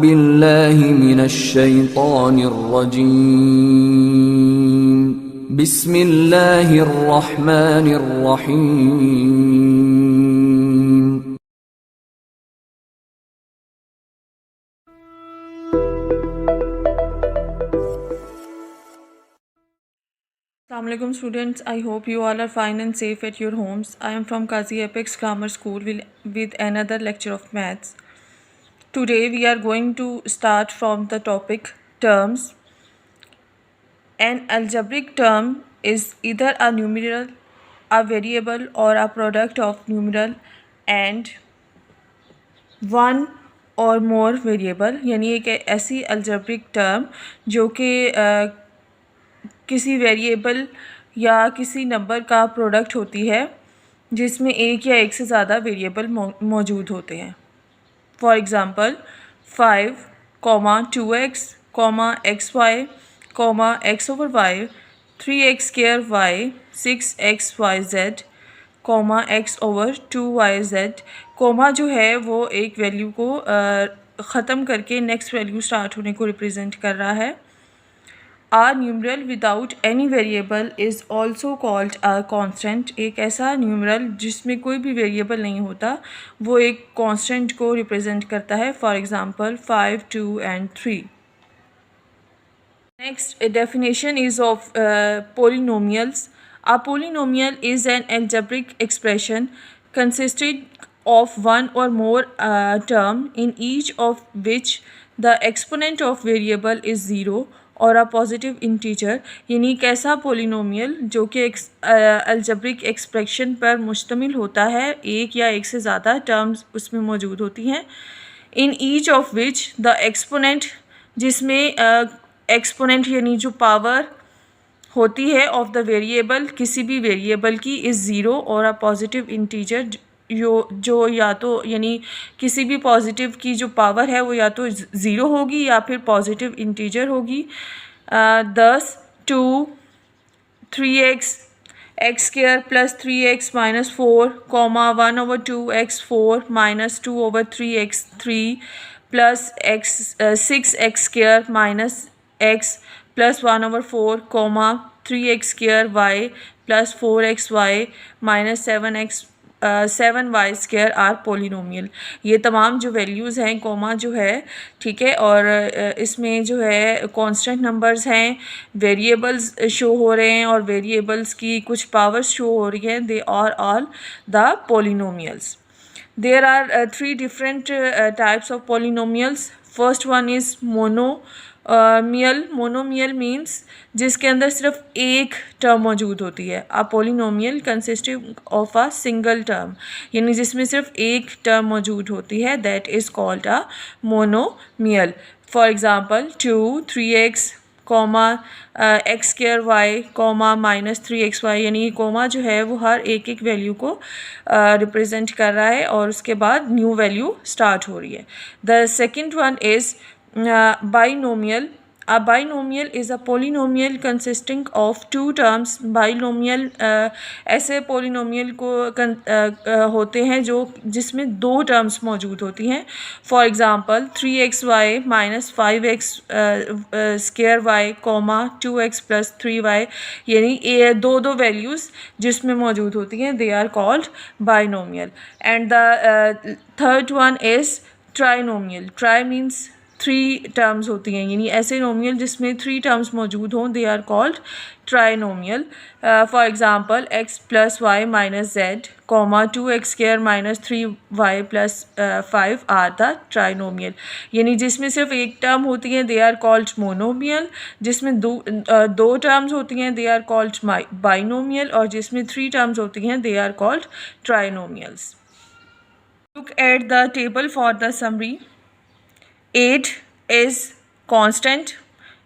बिल्लाहि मिनश्शैतानिर्रजीम बिस्मिल्लाहिर्रहमानिर्रहीम। Assalamualaikum students, I hope you all are fine and safe at your homes. I am from Qazi Apex Grammar School with another lecture of maths. Today we are going to start from the topic terms. An algebraic term is either a numeral, a variable or a product of numeral and one और मोर variable, यानी एक ऐसी algebraic term जो कि किसी variable या किसी number का प्रोडक्ट होती है जिसमें एक या एक से ज़्यादा वेरिएबल मौजूद होते हैं। For example 5, 2x, xy, x/y, 3x²y, 6xyz, x/2yz, coma जो है वो एक वैल्यू को ख़त्म करके नेक्स्ट वैल्यू स्टार्ट होने को रिप्रेजेंट कर रहा है। A numeral without any variable is also called a constant. एक ऐसा न्यूमरल जिसमें कोई भी वेरिएबल नहीं होता वो एक कांस्टेंट को रिप्रेजेंट करता है। For example 5, 2 and 3. Next, a definition is of polynomials. A polynomial is an algebraic expression consisting of one or more term in each of which the exponent of variable is 0 और a positive integer, यानी एक ऐसा polynomial जो कि algebraic expression पर मुश्तमिल होता है, एक या एक से ज़्यादा टर्म्स उसमें मौजूद होती हैं। In each of which the exponent, जिसमें एक्सपोनेंट यानी जो पावर होती है ऑफ द वेरिएबल, किसी भी वेरिएबल की, इज़ ज़ीरो और अ पॉजिटिव इंटीजर जो या तो यानी किसी भी पॉजिटिव की जो पावर है वो या तो ज़ीरो होगी या फिर पॉजिटिव इंटीजर होगी। 10, 2, 3x, x² + 3x - 4, 1/2x4 - 2/3x3 + 6x² - x + 1/4, 3x²y + 4xy - 7y² are polynomial. ये तमाम जो वैल्यूज़ हैं, कोमा जो है, ठीक है, और इसमें जो है कांस्टेंट नंबर्स हैं, वेरिएबल्स शो हो रहे हैं और वेरिएबल्स की कुछ पावर्स शो हो रही हैं। They are all the polynomials. There are three different types of polynomials. First one is monomial. Monomial means जिसके अंदर सिर्फ एक टर्म मौजूद होती है. A polynomial consisting of a single term, यानी जिसमें सिर्फ एक टर्म मौजूद होती है, that is called a monomial. For example 2, 3x, x²y, -3xy, यानी कोमा जो है वो हर एक एक वैल्यू को रिप्रेजेंट कर रहा है और उसके बाद न्यू वैल्यू स्टार्ट हो रही है। The second one is binomial. A binomial is a polynomial consisting of two terms. Binomial ऐसे polynomial को होते हैं जिसमें दो टर्म्स मौजूद होती हैं. For example 3xy - 5x²y, 2x + 3y, यानी दो वैल्यूज़ जिसमें मौजूद होती हैं, they are called binomial. And the third one is trinomial. Tri means three terms होती हैं, यानी ऐसे नोमियल जिसमें थ्री टर्म्स मौजूद हों, they are called trinomial. For example x + y - z, 2x² - 3y + 5 are the trinomial. यानी जिसमें सिर्फ एक टर्म होती है, दे आर कॉल्ड मोनोमियल. जिसमें दो टर्म्स होती हैं, दे आर कॉल्ड बाइनोमियल. और जिसमें थ्री टर्म्स होती हैं, they are called trinomials. Look at the table for the summary. 8 is constant,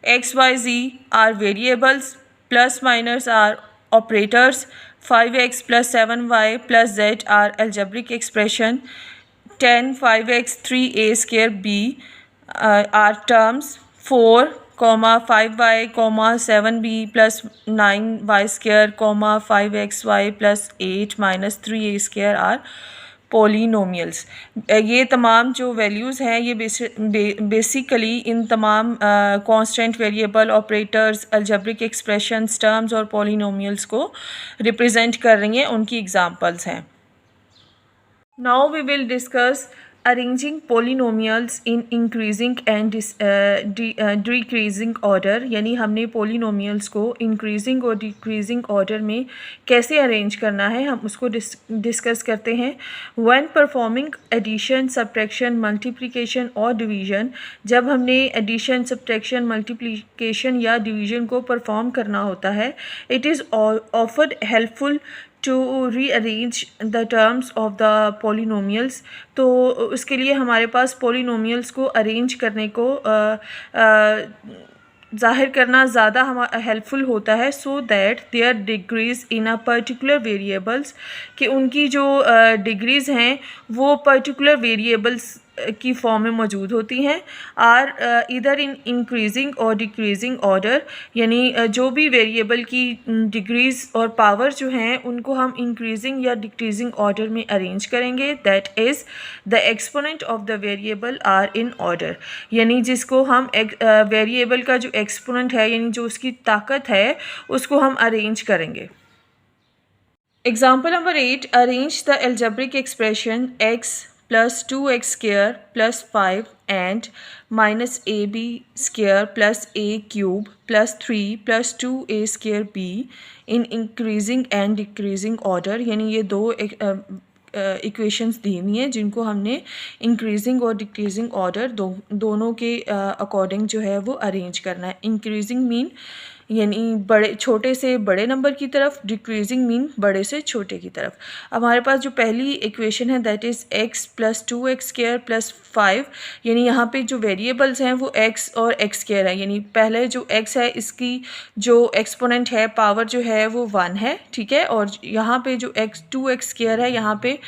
x, y, z are variables, plus minus are operators, 5x + 7y + z are algebraic expression, 10, 5x, 3a² b are terms, 4, 5y, 7b + 9y², 5xy + 8 - 3a² are polynomials. ये तमाम जो values हैं ये basically इन तमाम constant variable operators algebraic expressions terms और polynomials को represent कर रही हैं, उनकी एग्जांपल्स हैं। Now we will discuss arranging polynomials in increasing and decreasing order, यानी हमने पोलिनोमियल्स को इंक्रीजिंग और डिक्रीजिंग ऑर्डर में कैसे अरेंज करना है हम उसको डिस्कस करते हैं। When performing addition subtraction multiplication और डिवीज़न, जब हमने एडिशन सब्ट्रैक्शन मल्टीप्लिकेशन या डिवीज़न को परफॉर्म करना होता है, it is often helpful to rearrange the terms of the polynomials. तो उसके लिए हमारे पास पोलिनोमियल्स को अरेंज करने को ज़ाहिर करना ज़्यादा हेल्पफुल होता है, so that their degrees in a particular variables, कि उनकी जो डिग्रीज़ हैं वो पर्टिकुलर वेरिएबल्स की फॉर्म में मौजूद होती हैं। आर इधर इन इंक्रीजिंग और डिक्रीजिंग ऑर्डर, यानी जो भी वेरिएबल की डिग्रीज़ और पावर जो हैं उनको हम इंक्रीजिंग या डिक्रीजिंग ऑर्डर में अरेंज करेंगे। That is the exponent of the variable are in order, यानी जिसको हम वेरिएबल का जो एक्सपोनेंट है यानी जो उसकी ताकत है उसको हम अरेंज करेंगे। Example number 8, arrange the algebraic expression x plus 2x square plus 5 and minus ab square plus a cube plus 3 plus 2a square b in increasing and decreasing order, यानी ये दो इक्वेशंस दी हुई हैं जिनको हमने इंक्रीजिंग और decreasing order दोनों के अकॉर्डिंग जो है वो अरेंज करना है। इंक्रीजिंग मीन यानी बड़े छोटे से बड़े नंबर की तरफ, डिक्रीजिंग मीन बड़े से छोटे की तरफ। हमारे पास जो पहली इक्वेशन है that is x plus 2x square plus 5, यानी यहाँ पे जो वेरिएबल्स हैं वो x और x स्क्वायर है, यानी पहले जो x है इसकी जो एक्सपोनेंट है पावर जो है वो 1 है, ठीक है, और यहाँ पे जो 2x स्क्वायर है यहाँ पे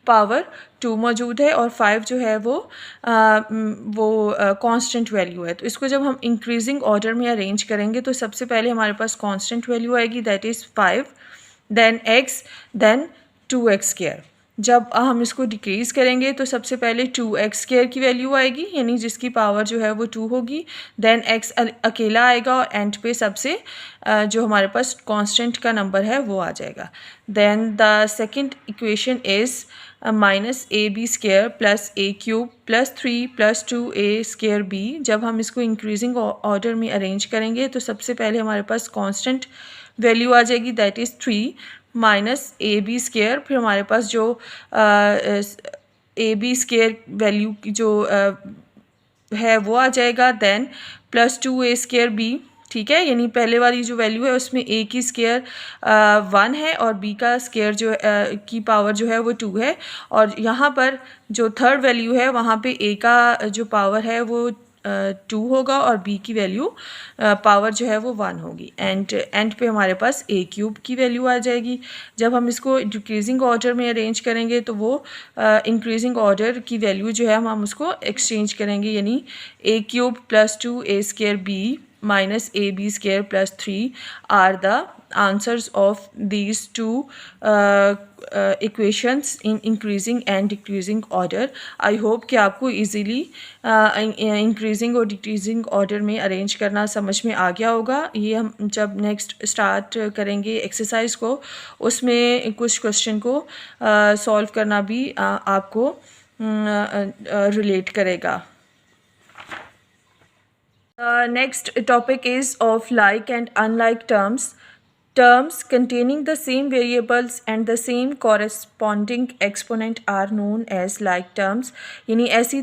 पावर 2 मौजूद है और 5 जो है वो कांस्टेंट वैल्यू है। तो इसको जब हम इंक्रीजिंग ऑर्डर में अरेंज करेंगे तो सबसे पहले हमारे पास कांस्टेंट वैल्यू आएगी that is 5, then x, then 2x square. जब हम इसको डिक्रीज़ करेंगे तो सबसे पहले 2x स्क्वायर की वैल्यू आएगी, यानी जिसकी पावर जो है वो 2 होगी, देन x अकेला आएगा और एंड पे सबसे जो हमारे पास कांस्टेंट का नंबर है वो आ जाएगा। Then the second equation is minus a b square plus a cube plus 3 plus 2a square b। जब हम इसको इंक्रीजिंग ऑर्डर में अरेंज करेंगे तो सबसे पहले हमारे पास कांस्टेंट वैल्यू आ जाएगी that is 3 minus a b square, फिर हमारे पास जो ए बी स्क्वायर वैल्यू की जो है वो आ जाएगा, then plus 2a square b, ठीक है, यानी पहले वाली जो वैल्यू है उसमें a की स्क्वायर 1 है और b का स्क्वायर जो की पावर जो है वो 2 है, और यहाँ पर जो थर्ड वैल्यू है वहाँ पे a का जो पावर है वो 2 होगा और b की वैल्यू पावर जो है वो 1 होगी, एंड पे हमारे पास a क्यूब की वैल्यू आ जाएगी। जब हम इसको डिक्रीजिंग ऑर्डर में अरेंज करेंगे तो वो इंक्रीजिंग ऑर्डर की वैल्यू जो है हम उसको एक्सचेंज करेंगे, यानी a cube plus 2a square b minus ab square plus 3 are the answers of these two equations in increasing and decreasing order. I hope कि आपको easily increasing और decreasing order में arrange करना समझ में आ गया होगा। ये हम जब next start करेंगे एक्सरसाइज को उसमें कुछ क्वेश्चन को सॉल्व करना भी आपको रिलेट करेगा। Next topic is of like and unlike terms. Terms containing the same variables and the same corresponding exponent are known as like terms. यानी ऐसी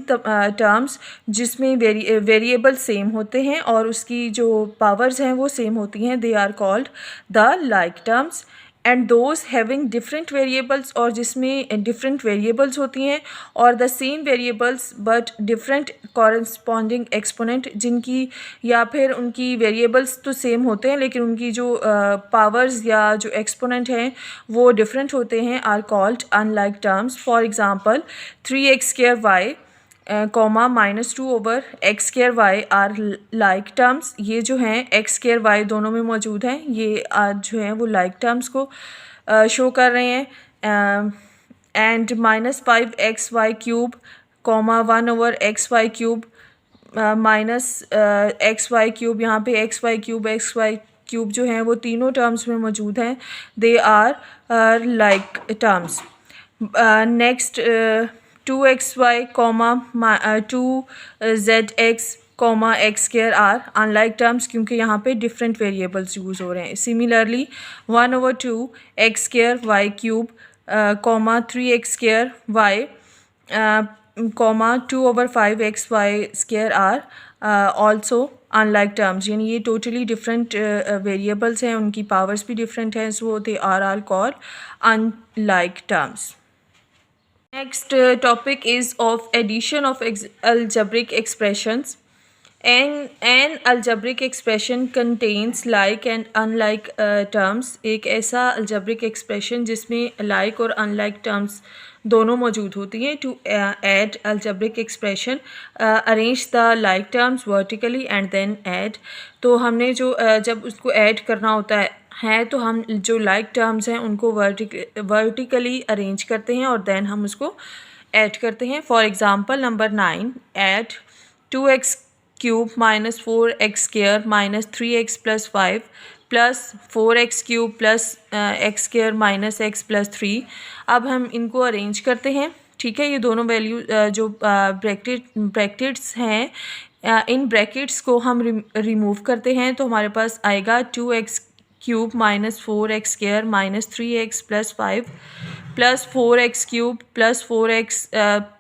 terms जिसमें वेरिएबल सेम होते हैं और उसकी जो पावर्स हैं वो सेम होती हैं, they are called the like terms. And those having different variables, और जिसमें डिफरेंट वेरिएबल्स होती हैं और the same variables but different corresponding exponent, जिनकी या फिर उनकी वेरिएबल्स तो सेम होते हैं लेकिन उनकी जो पावर्स या जो एक्सपोनेंट हैं वो डिफरेंट होते हैं, are called unlike terms. For example 3x square y comma -2 over x square y are like terms. ये जो हैं एक्स स्क्वायर वाई दोनों में मौजूद हैं, ये जो हैं वो लाइक टर्म्स को शो कर रहे हैं। and minus 5xy cube, comma 1 over xy cube, minus x y cube, यहाँ पे एक्स वाई क्यूब जो हैं वो तीनों टर्म्स में मौजूद हैं. They are like terms. Next 2xy comma 2zx comma x square are unlike terms, क्योंकि यहाँ पे डिफरेंट वेरिएबल्स यूज़ हो रहे हैं. Similarly 1/2 x square y cube comma 3x square y comma 2/5 XY square are also unlike terms. यानी ये totally different variables हैं, उनकी पावर्स भी डिफरेंट हैं, so they are called unlike terms. Next topic is of addition of algebraic expressions. An algebraic expression contains like and unlike terms. एक ऐसा algebraic expression जिसमें like और unlike terms दोनों मौजूद होती हैं. To add algebraic expression, arrange the like terms vertically and then add. तो हमने जो जब उसको add करना होता है तो हम जो लाइक टर्म्स हैं उनको वर्टिकली अरेंज करते हैं और देन हम उसको ऐड करते हैं. For example number 9, add 2x cube minus 4x square minus 3x plus 5 plus 4x cube plus x square minus x plus 3. अब हम इनको अरेंज करते हैं. ठीक है, ये दोनों वैल्यू जो ब्रैकेट्स हैं, इन ब्रैकेट्स को हम रिमूव करते हैं तो हमारे पास आएगा 2x cube minus 4x square minus 3x plus 5 plus 4x cube plus 4x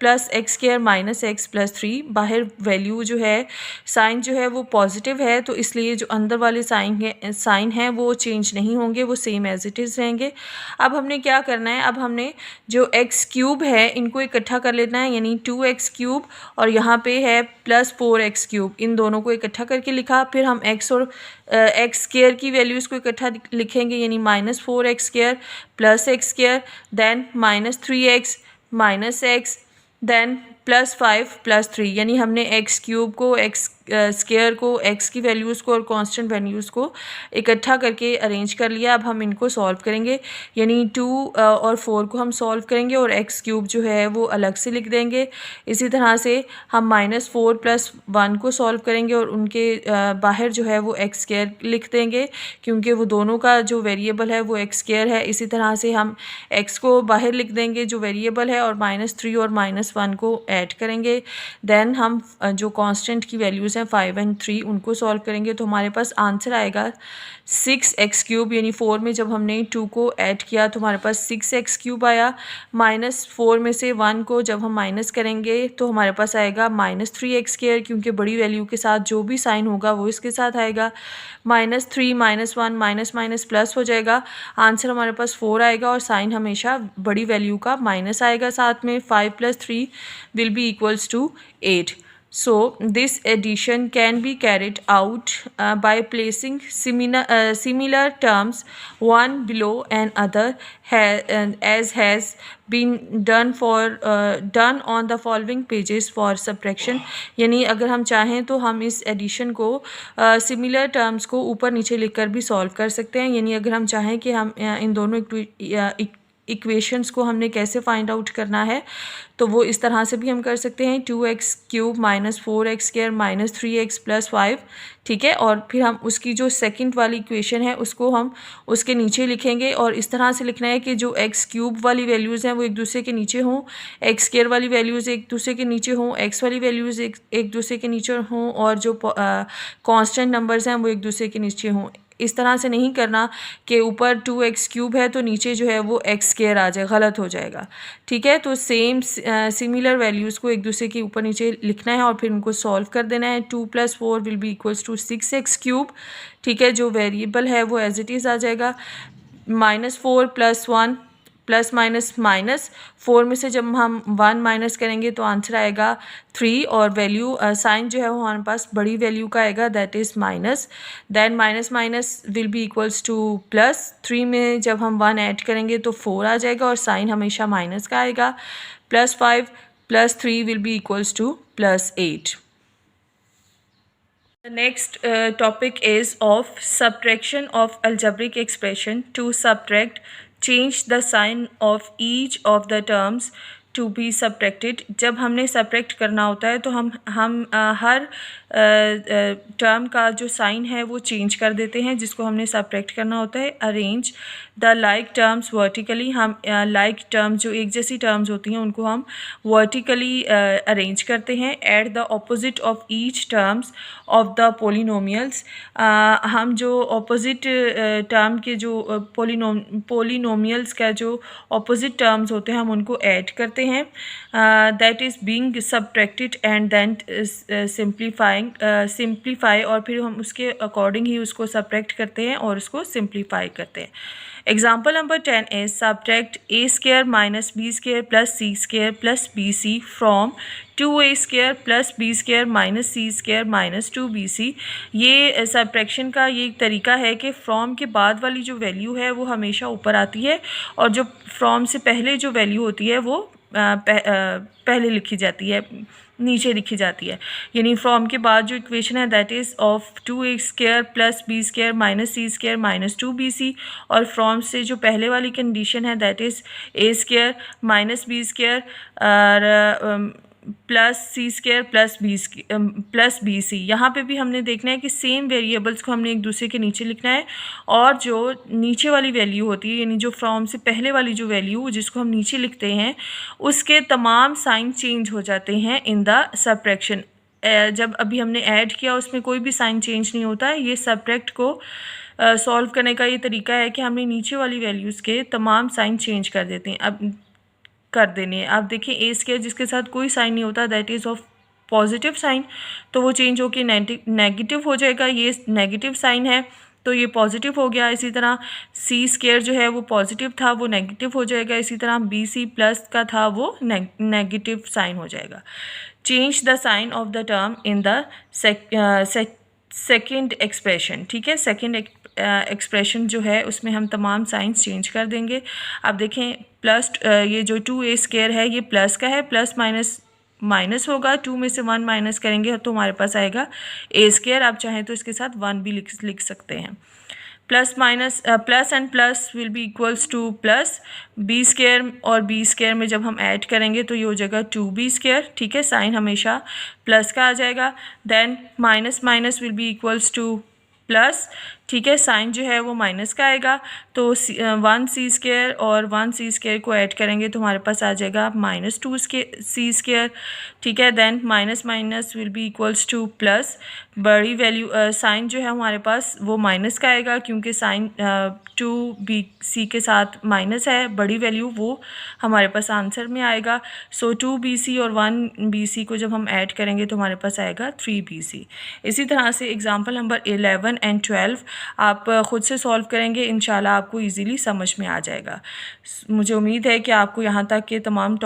plus x square minus x plus 3. बाहर वैल्यू जो है, साइन जो है वो पॉजिटिव है, तो इसलिए जो अंदर वाले साइन हैं वो चेंज नहीं होंगे, वो सेम एज इट इज़ रहेंगे. अब हमने क्या करना है, अब हमने जो x क्यूब है इनको इकट्ठा कर लेना है, यानी 2x क्यूब और यहाँ पे है प्लस 4x क्यूब, इन दोनों को इकट्ठा करके लिखा. फिर हम x और एक्स स्क्वायर की वैल्यूज़ को इकट्ठा लिखेंगे, यानी minus 4x square plus x square, then minus 3x minus x, then plus 5 plus 3. यानी हमने एक्स क्यूब को, एक्स स्क्वायर को, एक्स की वैल्यूज़ को और कांस्टेंट वैल्यूज़ को इकट्ठा करके अरेंज कर लिया. अब हम इनको सॉल्व करेंगे, यानी 2 और 4 को हम सॉल्व करेंगे और एक्स क्यूब जो है वो अलग से लिख देंगे. इसी तरह से हम माइनस 4 प्लस 1 को सॉल्व करेंगे और उनके बाहर जो है वो एक्स स्क्वायर लिख देंगे, क्योंकि वो दोनों का जो वेरिएबल है वो एक्स स्क्वायर है. इसी तरह से हम एक्स को बाहर लिख देंगे जो वेरिएबल है, और माइनस 3 और माइनस 1 को ऐड करेंगे. देन हम जो कांस्टेंट की वैल्यूज़ हैं 5 और 3 उनको सॉल्व करेंगे, तो हमारे पास आंसर आएगा 6x क्यूब. यानी 4 में जब हमने 2 को ऐड किया तो हमारे पास 6x क्यूब आया. माइनस 4 में से 1 को जब हम माइनस करेंगे तो हमारे पास आएगा माइनस 3x स्क्वायर, क्योंकि बड़ी वैल्यू के साथ जो भी साइन होगा वो इसके साथ आएगा. Minus 3 minus 1 minus minus plus हो जाएगा, आंसर हमारे पास 4 आएगा और साइन हमेशा बड़ी वैल्यू का माइनस आएगा साथ में. 5 plus 3 will be equals to 8. So this addition can be carried out by placing similar terms one below another, as has been done on the following pages for subtraction. यानी अगर हम चाहें तो हम इस एडिशन को सिमिलर टर्म्स को ऊपर नीचे लिखकर भी सॉल्व कर सकते हैं. यानी अगर हम चाहें कि हम इन दोनों इक्वेशंस को हमने कैसे फाइंड आउट करना है तो वो इस तरह से भी हम कर सकते हैं. 2x cube minus 4x square minus 3x plus 5. ठीक है, और फिर हम उसकी जो सेकंड वाली इक्वेशन है उसको हम उसके नीचे लिखेंगे, और इस तरह से लिखना है कि जो x क्यूब वाली वैल्यूज़ हैं वो एक दूसरे के नीचे हों, x स्क्वायर वाली वैल्यूज़ एक दूसरे के नीचे हों, x वाली वैल्यूज़ एक दूसरे के नीचे हों, और जो कांस्टेंट नंबर्स हैं वो एक दूसरे के नीचे हों. इस तरह से नहीं करना कि ऊपर 2x क्यूब है तो नीचे जो है वो x स्क्वायर आ जाए, गलत हो जाएगा. ठीक है, तो सेम सिमिलर वैल्यूज़ को एक दूसरे के ऊपर नीचे लिखना है और फिर उनको सॉल्व कर देना है. 2 + 4 will be equals to 6x cube. ठीक है, जो वेरिएबल है वो एज इट इज़ आ जाएगा. -4 + 1 प्लस माइनस माइनस 4 में से जब हम 1 माइनस करेंगे तो आंसर आएगा 3, और वैल्यू साइन जो है वो हमारे पास बड़ी वैल्यू का आएगा, that is minus. Then minus minus will be equals to plus. 3 में जब हम 1 ऐड करेंगे तो 4 आ जाएगा और साइन हमेशा माइनस का आएगा. +5 + 3 will be equals to +8. The next topic is of subtraction of algebraic expression. To subtract change the sign of each of the terms to be subtracted. जब हमने सब्ट्रैक्ट करना होता है तो हम हर टर्म का जो साइन है वो चेंज कर देते हैं जिसको हमने सब्ट्रैक्ट करना होता है। Arrange the like terms vertically, हम लाइक टर्म्स जो एक जैसी टर्म्स होती हैं उनको हम वर्टिकली अरेंज करते हैं। At the opposite of each terms of the polynomials, हम जो ऑपोजिट टर्म के जो पोलिनोमियल्स का जो ऑपोजिट टर्म्स होते हैं हम उनको ऐड करते हैं। That is being subtracted and then simplify, और फिर हम उसके अकॉर्डिंग ही उसको सब्ट्रैक्ट करते हैं और उसको सिंप्लीफाई करते हैं। Example number 10 is subtract a square minus b square plus c square plus b c from 2a square plus b square minus c square minus 2bc। ये सब्ट्रैक्शन का ये एक तरीका है कि फ्रॉम के बाद वाली जो वैल्यू है वो हमेशा ऊपर आती है और जो फ्रॉम से पहले जो वैल्यू होती है वो पहले लिखी जाती है, नीचे लिखी जाती है। यानी फ्रॉम के बाद जो इक्वेशन है that is of 2a square plus b square minus c square minus 2bc, और फ्रॉम से जो पहले वाली कंडीशन है that is a square minus b square और plus c square plus b c. यहाँ पे भी हमने देखना है कि सेम वेरिएबल्स को हमने एक दूसरे के नीचे लिखना है और जो नीचे वाली वैल्यू होती है यानी जो फ्रॉम से पहले वाली जो वैल्यू जिसको हम नीचे लिखते हैं उसके तमाम साइन चेंज हो जाते हैं इन द सब्ट्रैक्शन। जब अभी हमने ऐड किया उसमें कोई भी साइन चेंज नहीं होता है। ये सब्ट्रैक्ट को सॉल्व करने का ये तरीका है कि हमने नीचे वाली वैल्यूज़ के तमाम साइन चेंज कर देते हैं, अब कर देने हैं। आप देखिए ए स्क्वायर जिसके साथ कोई साइन नहीं होता that is of positive sign, तो वो चेंज होकर नेगेटिव हो जाएगा। ये नेगेटिव साइन है तो ये पॉजिटिव हो गया। इसी तरह सी स्क्वायर जो है वो पॉजिटिव था वो नेगेटिव हो जाएगा। इसी तरह बी सी प्लस का था वो नेगेटिव साइन हो जाएगा। Change the sign of the term in the second expression. ठीक है, सेकेंड एक्सप्रेशन जो है उसमें हम तमाम साइंस चेंज कर देंगे। अब देखें प्लस ये जो 2a स्क्वायर है ये प्लस का है, प्लस माइनस माइनस होगा, 2 में से 1 माइनस करेंगे तो हमारे पास आएगा a स्क्वायर। आप चाहें तो इसके साथ 1 भी लिख सकते हैं। Plus minus plus and plus will be equals to plus b square, और बी स्क्वायर में जब हम ऐड करेंगे तो ये हो जाएगा 2b स्क्वायर। ठीक है, साइन हमेशा प्लस का आ जाएगा। Then minus minus will be equals to plus, ठीक है, साइन जो है वो माइनस का आएगा तो 1c स्क्वायर और 1c स्क्वायर को ऐड करेंगे तो हमारे पास आ जाएगा माइनस 2c स्क्वायर। ठीक है, then minus minus will be equals to plus, बड़ी वैल्यू साइन जो है हमारे पास वो माइनस का आएगा क्योंकि साइन 2bc के साथ माइनस है, बड़ी वैल्यू वो हमारे पास आंसर में आएगा। सो 2bc और 1bc को जब हम ऐड करेंगे तो हमारे पास आएगा 3bc। इसी तरह से एग्जाम्पल नंबर 11 एंड 12 आप ख़ुद से सॉल्व करेंगे, इंशाल्लाह आपको इजीली समझ में आ जाएगा। मुझे उम्मीद है कि आपको यहाँ तक के तमाम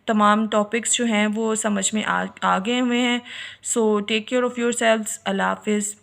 तमाम टॉपिक्स जो हैं वो समझ में आ गए हुए हैं। So take care of yourselves. अल्लाह हाफ़िज़।